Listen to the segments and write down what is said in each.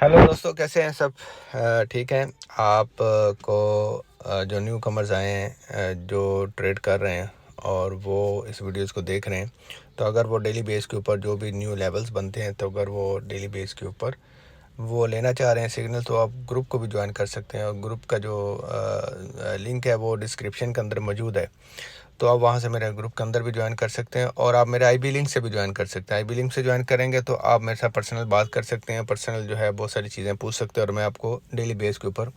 Hello दोस्तों, कैसे हैं सब? ठीक हैं आप को जो न्यू कमर्स आए हैं, जो ट्रेड कर रहे हैं और वो इस वीडियोस को देख रहे हैं, तो अगर वो डेली बेस के ऊपर जो भी न्यू लेवल्स बनते हैं, तो अगर वो डेली बेस के ऊपर वो लेना चाह रहे हैं सिग्नल, तो आप ग्रुप को भी ज्वाइन कर सकते हैं। और ग्रुप का जो लिंक है वो डिस्क्रिप्शन के अंदर मौजूद है, तो आप वहाँ से मेरे ग्रुप के अंदर भी ज्वाइन कर सकते हैं। और आप मेरे आईबी लिंक से भी ज्वाइन कर सकते हैं। आईबी लिंक से ज्वाइन करेंगे तो आप मेरे साथ पर्सनल बात कर सकते हैं, पर्सनल जो है बहुत सारी चीज़ें पूछ सकते हैं, और मैं आपको डेली बेस के ऊपर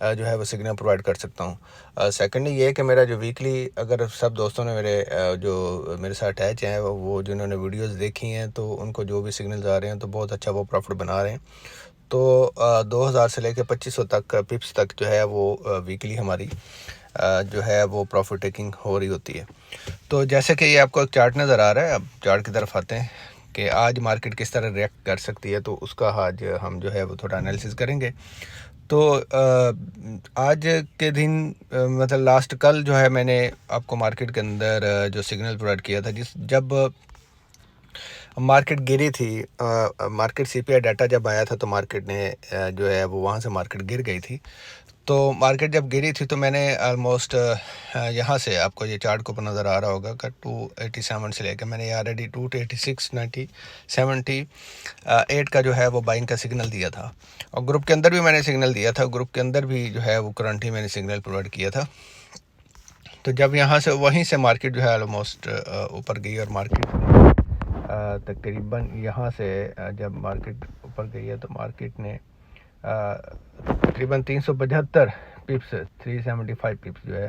जो है वो सिग्नल प्रोवाइड कर सकता हूँ। सेकेंडली ये है कि मेरा जो वीकली, अगर सब दोस्तों ने जो मेरे साथ अटैच हैं, वो जिन्होंने वीडियोस देखी हैं, तो उनको जो भी सिग्नल्स आ रहे हैं तो बहुत अच्छा वो प्रॉफिट बना रहे हैं। तो 2000 से लेकर 2500 तक पिप्स तक जो है वो वीकली हमारी जो है वो प्रॉफिट टेकिंग हो रही होती है। तो जैसे कि ये आपको एक चार्ट नज़र आ रहा है, अब चार्ट की तरफ आते हैं कि आज मार्केट किस तरह रिएक्ट कर सकती है, तो उसका आज हम जो है वो थोड़ा एनालिसिस करेंगे। तो आज के दिन मतलब लास्ट कल जो है मैंने आपको मार्केट के अंदर जो सिग्नल प्रोवाइड किया था, जब मार्केट गिरी थी, मार्केट सीपीआई डाटा जब आया था, तो मार्केट ने जो है वो वहाँ से मार्केट गिर गई थी। तो मार्केट जब गिरी थी तो मैंने ऑलमोस्ट यहाँ से आपको ये चार्ट को ऊपर नज़र आ रहा होगा कि 287 से लेकर मैंने ऑलरेडी 286, 90, 78 का जो है वो बाइंग का सिग्नल दिया था। और ग्रुप के अंदर भी मैंने सिग्नल दिया था, ग्रुप के अंदर भी जो है वो करंटली मैंने सिग्नल प्रोवाइड किया था। तो जब यहाँ से वहीं से मार्केट जो है ऑलमोस्ट ऊपर गई, और मार्केट तकरीबन यहाँ से जब मार्केट ऊपर गई है, तो मार्केट ने तकरीबन 375 पिप्स, 375 पिप्स जो है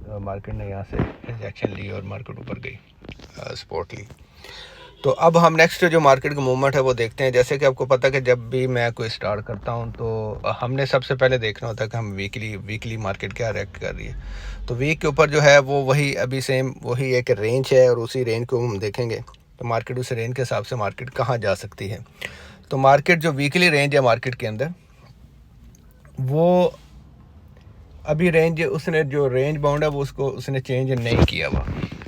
वो मार्केट ने यहाँ से रिजेक्शन ली और मार्केट ऊपर गई, सपोर्ट ली। तो अब हम नेक्स्ट जो मार्केट का मूवमेंट है वो देखते हैं। जैसे कि आपको पता है कि जब भी मैं कोई स्टार्ट करता हूँ तो हमने सबसे पहले देखना होता है कि हम वीकली मार्केट क्या रिएक्ट कर रही है। तो वीक के ऊपर जो है वो वही अभी सेम वही एक रेंज है, और उसी रेंज को हम देखेंगे तो मार्केट उस रेंज के हिसाब से मार्केट कहाँ जा सकती है। तो मार्केट जो वीकली रेंज है मार्केट के अंदर, वो अभी रेंज, उसने जो रेंज बाउंड है वो उसने चेंज नहीं किया हुआ,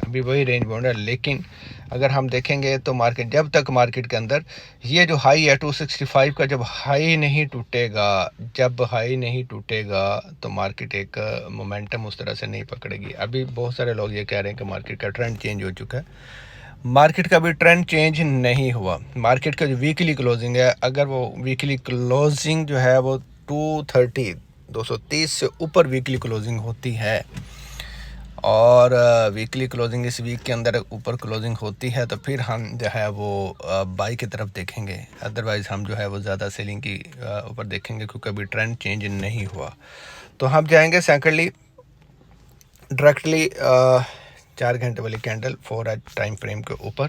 अभी वही रेंज बाउंड है। लेकिन अगर हम देखेंगे तो मार्केट, जब तक मार्केट के अंदर ये जो हाई है 265 का, जब हाई नहीं टूटेगा तो मार्केट एक मोमेंटम उस तरह से नहीं पकड़ेगी। अभी बहुत सारे लोग ये कह रहे हैं कि मार्केट का ट्रेंड चेंज हो चुका है। मार्केट का भी ट्रेंड चेंज नहीं हुआ। मार्केट का जो वीकली क्लोजिंग है, अगर वो वीकली क्लोजिंग जो है वो 230 से ऊपर वीकली क्लोजिंग होती है, और वीकली क्लोजिंग इस वीक के अंदर ऊपर क्लोजिंग होती है, तो फिर हम जो है वो बाई की तरफ देखेंगे। अदरवाइज़ हम जो है वो ज़्यादा सेलिंग की ऊपर देखेंगे, क्योंकि अभी ट्रेंड चेंज नहीं हुआ। तो हम जाएंगे सेकेंडली डायरेक्टली 4 घंटे वाली कैंडल 4 आवर टाइम फ्रेम के ऊपर।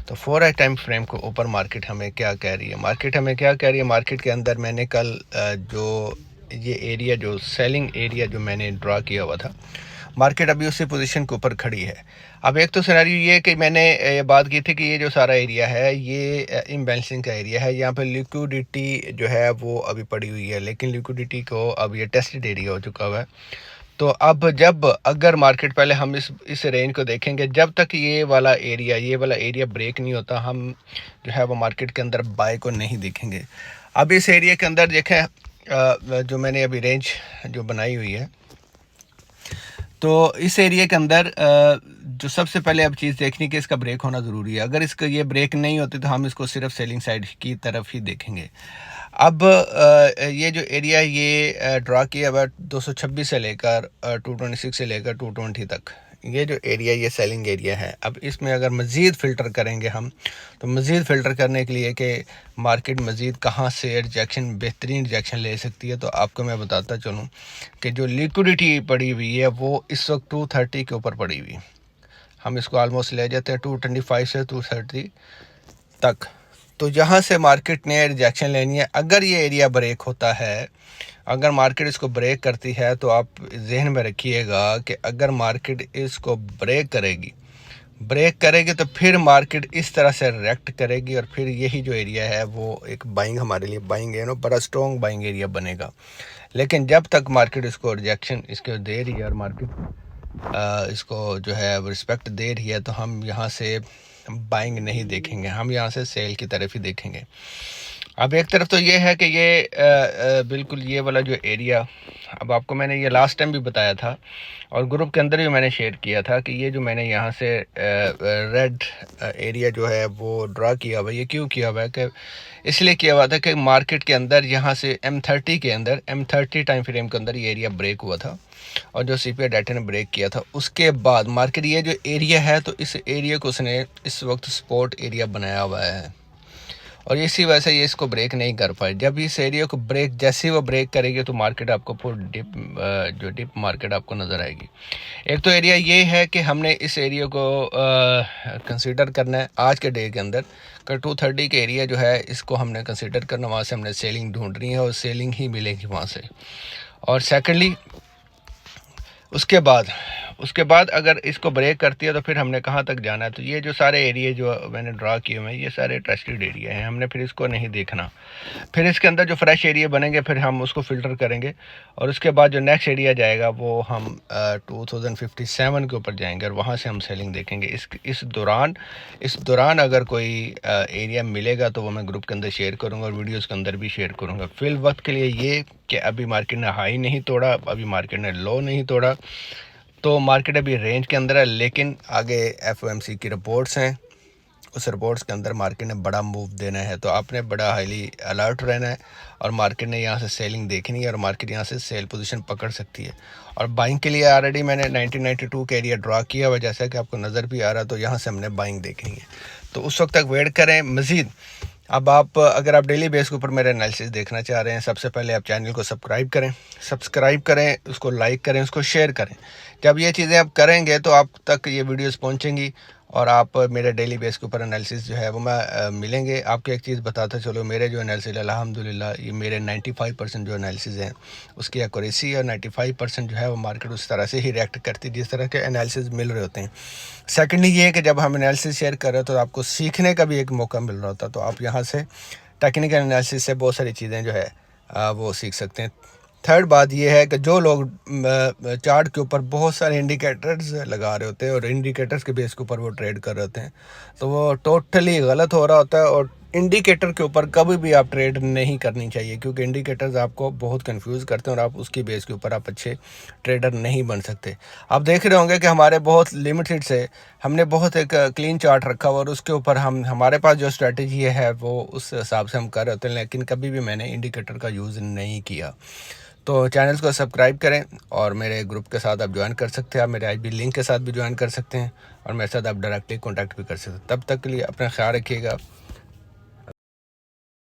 तो 4 आवर टाइम फ्रेम के ऊपर मार्केट हमें क्या कह रही है? मार्केट के अंदर मैंने कल जो ये एरिया, जो सेलिंग एरिया जो मैंने ड्रा किया हुआ था, मार्केट अभी उसी पोजीशन के ऊपर खड़ी है। अब एक तो सिनेरियो ये कि मैंने ये बात की थी कि ये जो सारा एरिया है ये इम्बैलेंसिंग का एरिया है, यहाँ पर लिक्विडिटी जो है वो अभी पड़ी हुई है, लेकिन लिक्विडिटी को अब ये टेस्टेड एरिया हो चुका हुआ है। तो अब अगर मार्केट, पहले हम इस रेंज को देखेंगे, जब तक ये वाला एरिया ब्रेक नहीं होता, हम जो है वो मार्केट के अंदर बाय को नहीं देखेंगे। अब इस एरिया के अंदर देखें, जो मैंने अभी रेंज जो बनाई हुई है, तो इस एरिया के अंदर जो सबसे पहले अब चीज़ देखनी कि इसका ब्रेक होना ज़रूरी है। अगर इसका ये ब्रेक नहीं होती तो हम इसको सिर्फ सेलिंग साइड की तरफ ही देखेंगे। अब ये जो एरिया है ये ड्रा किया हुआ 226 से लेकर 226 से लेकर 220 तक, ये जो एरिया, ये सेलिंग एरिया है। अब इसमें अगर मज़ीद फ़िल्टर करेंगे हम, तो मज़ीद फ़िल्टर करने के लिए कि मार्केट मज़ीद कहाँ से रिजेक्शन, बेहतरीन रिजेक्शन ले सकती है, तो आपको मैं बताता चलूँ कि जो लिक्विडिटी पड़ी हुई है वो इस वक्त 230 के ऊपर पड़ी हुई। हम इसको ऑलमोस्ट ले जाते हैं 225 से 230 तक। तो यहाँ से मार्केट ने रिजेक्शन लेनी है। अगर ये एरिया ब्रेक होता है, अगर मार्केट इसको ब्रेक करती है, तो आप जहन में रखिएगा कि अगर मार्केट इसको ब्रेक करेगी तो फिर मार्केट इस तरह से रिएक्ट करेगी, और फिर यही जो एरिया है वो एक बाइंग, हमारे लिए बाइंग है, बड़ा स्ट्रॉन्ग बाइंग एरिया बनेगा। लेकिन जब तक मार्केट इसको रिजेक्शन इसको दे रही है, और मार्केट इसको जो है रिस्पेक्ट दे रही है, तो हम यहाँ से बाइंग नहीं देखेंगे, हम यहाँ से सेल की तरफ ही देखेंगे। अब एक तरफ तो ये है कि ये बिल्कुल ये वाला जो एरिया, अब आपको मैंने ये लास्ट टाइम भी बताया था और ग्रुप के अंदर भी मैंने शेयर किया था कि ये जो मैंने यहाँ से रेड एरिया जो है वो ड्रा किया हुआ है, ये क्यों किया हुआ है कि इसलिए किया हुआ था कि मार्केट के अंदर यहाँ से M30 के अंदर M30 टाइम फ्रेम के अंदर ये एरिया ब्रेक हुआ था और जो CPI डाटा ने ब्रेक किया था उसके बाद मार्केट ये जो एरिया है तो इस एरिया को उसने इस वक्त सपोर्ट एरिया बनाया हुआ है और इसी वजह से ये इसको ब्रेक नहीं कर पाए। जब इस एरिया को ब्रेक, जैसे ही वो ब्रेक करेगी तो मार्केट आपको फुल डिप मार्केट आपको नज़र आएगी। एक तो एरिया ये है कि हमने इस एरिया को कंसीडर करना है आज के डे के अंदर कि 230 के एरिया जो है इसको हमने कंसीडर करना, वहाँ से हमने सेलिंग ढूंढनी है और सेलिंग ही मिलेगी वहाँ से। और सेकेंडली उसके बाद अगर इसको ब्रेक करती है तो फिर हमने कहाँ तक जाना है। तो ये जो सारे एरिया जो मैंने ड्रा किए हुए हैं ये सारे ट्रस्टेड एरिया हैं, हमने फिर इसको नहीं देखना। फिर इसके अंदर जो फ्रेश एरिया बनेंगे फिर हम उसको फ़िल्टर करेंगे और उसके बाद जो नेक्स्ट एरिया जाएगा वो हम 2057 के ऊपर जाएंगे और वहाँ से हम सेलिंग देखेंगे। इस दौरान अगर कोई एरिया मिलेगा तो वो मैं ग्रुप के अंदर शेयर करूँगा और वीडियोज़ के अंदर भी शेयर करूँगा। फिल वक्त के लिए ये कि अभी मार्केट ने हाई नहीं तोड़ा, अभी मार्केट ने लो नहीं तोड़ा, तो मार्केट अभी रेंज के अंदर है। लेकिन आगे FOMC की रिपोर्ट्स हैं, उस रिपोर्ट्स के अंदर मार्केट ने बड़ा मूव देना है तो आपने बड़ा हाईली अलर्ट रहना है और मार्केट ने यहाँ से सेलिंग देखनी है और मार्केट यहाँ से सेल पोजीशन पकड़ सकती है। और बाइंग के लिए ऑलरेडी मैंने 1992 का एरिया ड्रा किया हुआ, जैसा कि आपको नज़र भी आ रहा है, तो यहाँ से हमने बाइंग देखनी है। तो उस वक्त तक वेट करें मज़ीद। अब अगर आप डेली बेस के ऊपर मेरे एनालिसिस देखना चाह रहे हैं, सबसे पहले आप चैनल को सब्सक्राइब करें, उसको लाइक करें, उसको शेयर करें। जब ये चीज़ें आप करेंगे तो आप तक ये वीडियोस पहुंचेंगी और आप मेरे डेली बेस के ऊपर एनालिसिस जो है वो मैं मिलेंगे। आपको एक चीज़ बताता चलो, मेरे जो एनालिसिस अल्हम्दुलिल्लाह ये मेरे 95% जो एनालिसिस हैं उसकी एक्यूरेसी और 95% जो है वो मार्केट उस तरह से ही रिएक्ट करती है जिस तरह के एनालिसिस मिल रहे होते हैं। सेकेंडली ये है कि जब हम एनालिसिस शेयर कर रहे हो तो आपको सीखने का भी एक मौका मिल रहा होता है, तो आप यहाँ से टेक्निकल एनालिसिस से बहुत सारी चीज़ें जो है वो सीख सकते हैं। थर्ड बात ये है कि जो लोग चार्ट के ऊपर बहुत सारे इंडिकेटर्स लगा रहे होते हैं और इंडिकेटर्स के बेस के ऊपर वो ट्रेड कर रहे होते हैं तो वो टोटली गलत हो रहा होता है। और इंडिकेटर के ऊपर कभी भी आप ट्रेड नहीं करनी चाहिए क्योंकि इंडिकेटर्स आपको बहुत कंफ्यूज करते हैं और आप उसकी बेस के ऊपर आप अच्छे ट्रेडर नहीं बन सकते। आप देख रहे होंगे कि हमारे बहुत लिमिटेड से हमने बहुत एक क्लीन चार्ट रखा हुआ और उसके ऊपर हमारे पास जो स्ट्रेटजी है वो उस हिसाब से हम कर रहे होते हैं, लेकिन कभी भी मैंने इंडिकेटर का यूज़ नहीं किया। तो चैनल को सब्सक्राइब करें और मेरे ग्रुप के साथ आप ज्वाइन कर सकते हैं, आप मेरे IB लिंक के साथ भी ज्वाइन कर सकते हैं और मेरे साथ आप डायरेक्टली कॉन्टैक्ट भी कर सकते हैं। तब तक के लिए अपना ख्याल रखिएगा।